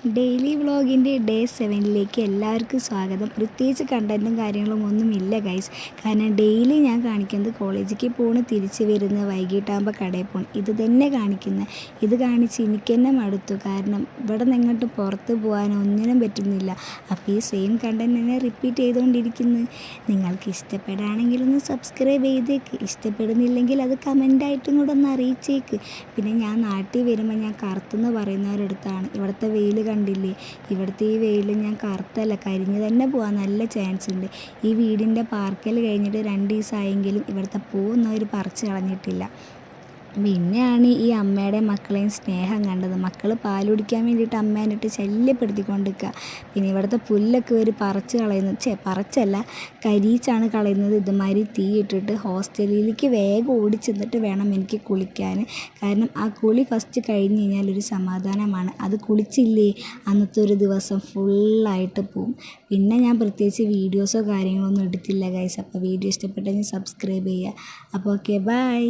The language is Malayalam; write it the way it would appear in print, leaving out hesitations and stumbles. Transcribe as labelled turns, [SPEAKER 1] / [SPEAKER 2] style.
[SPEAKER 1] ഡെയിലി വ്ളോഗിൻ്റെ ഡേ 7ലേക്ക് എല്ലാവർക്കും സ്വാഗതം. പ്രത്യേകിച്ച് കണ്ടൻറ്റും കാര്യങ്ങളും ഒന്നുമില്ല ഗൈസ്. കാരണം ഡെയിലി ഞാൻ കാണിക്കുന്നത് കോളേജിലേക്ക് പോകണം, തിരിച്ച് വരുന്ന, വൈകിട്ടാകുമ്പോൾ കടയിൽ പോകണം, ഇത് തന്നെ കാണിക്കുന്നത്. ഇത് കാണിച്ച് എനിക്ക് തന്നെ മടുത്തു. കാരണം ഇവിടെ നിന്നിട്ട് പുറത്ത് പോകാൻ ഒന്നിനും പറ്റുന്നില്ല. അപ്പോൾ ഈ സെയിം കണ്ടൻറ്റ് തന്നെ റിപ്പീറ്റ് ചെയ്തുകൊണ്ടിരിക്കുന്നു. നിങ്ങൾക്ക് ഇഷ്ടപ്പെടുകയാണെങ്കിൽ ഒന്ന് സബ്സ്ക്രൈബ് ചെയ്തേക്ക്, ഇഷ്ടപ്പെടുന്നില്ലെങ്കിൽ അത് കമൻ്റായിട്ടും കൂടെ ഒന്ന് അറിയിച്ചേക്ക്. പിന്നെ ഞാൻ നാട്ടിൽ വരുമ്പോൾ ഞാൻ കറുത്തെന്ന് പറയുന്നവരടുത്താണ്. ഇവിടുത്തെ വെയിൽ കണ്ടില്ലേ, ഇവിടുത്തെ ഈ വെയിൽ ഞാൻ കറുത്തല്ല, കരിഞ്ഞ് തന്നെ പോകാൻ നല്ല ചാൻസ് ഉണ്ട്. ഈ വീടിൻ്റെ പാർക്കൽ കഴിഞ്ഞിട്ട് 2 ദിവസമായെങ്കിലും ഇവിടുത്തെ പൂവൊന്നും പറിച്ച് കളഞ്ഞിട്ടില്ല. പിന്നെയാണ് ഈ അമ്മയുടെയും മക്കളെയും സ്നേഹം കണ്ടത്. മക്കൾ പാൽ കുടിക്കാൻ വേണ്ടിയിട്ട് അമ്മേനിട്ട് ശല്യപ്പെടുത്തിക്കൊണ്ടിരിക്കുക. പിന്നെ ഇവിടുത്തെ പുല്ലൊക്കെ പറിച്ച് കളയുന്നത്, പറിച്ചല്ല കരിയിച്ചാണ് കളയുന്നത്. ഇതുമാതിരി തീ ഇട്ടിട്ട് ഹോസ്റ്റലിലേക്ക് വേഗം ഓടിച്ചെന്നിട്ട് വേണം എനിക്ക് കുളിക്കാൻ. കാരണം ആ കുളി ഫസ്റ്റ് കഴിഞ്ഞ് കഴിഞ്ഞാൽ ഒരു സമാധാനമാണ്. അത് കുളിച്ചില്ലേ അന്നത്തെ ഒരു ദിവസം ഫുള്ളായിട്ട് പോവും. പിന്നെ ഞാൻ പ്രത്യേകിച്ച് വീഡിയോസോ കാര്യങ്ങളൊന്നും എടുത്തില്ല ഗൈസ്. അപ്പോൾ വീഡിയോ ഇഷ്ടപ്പെട്ടെങ്കിൽ സബ്സ്ക്രൈബ് ചെയ്യുക. അപ്പോൾ ഓക്കെ, ബൈ.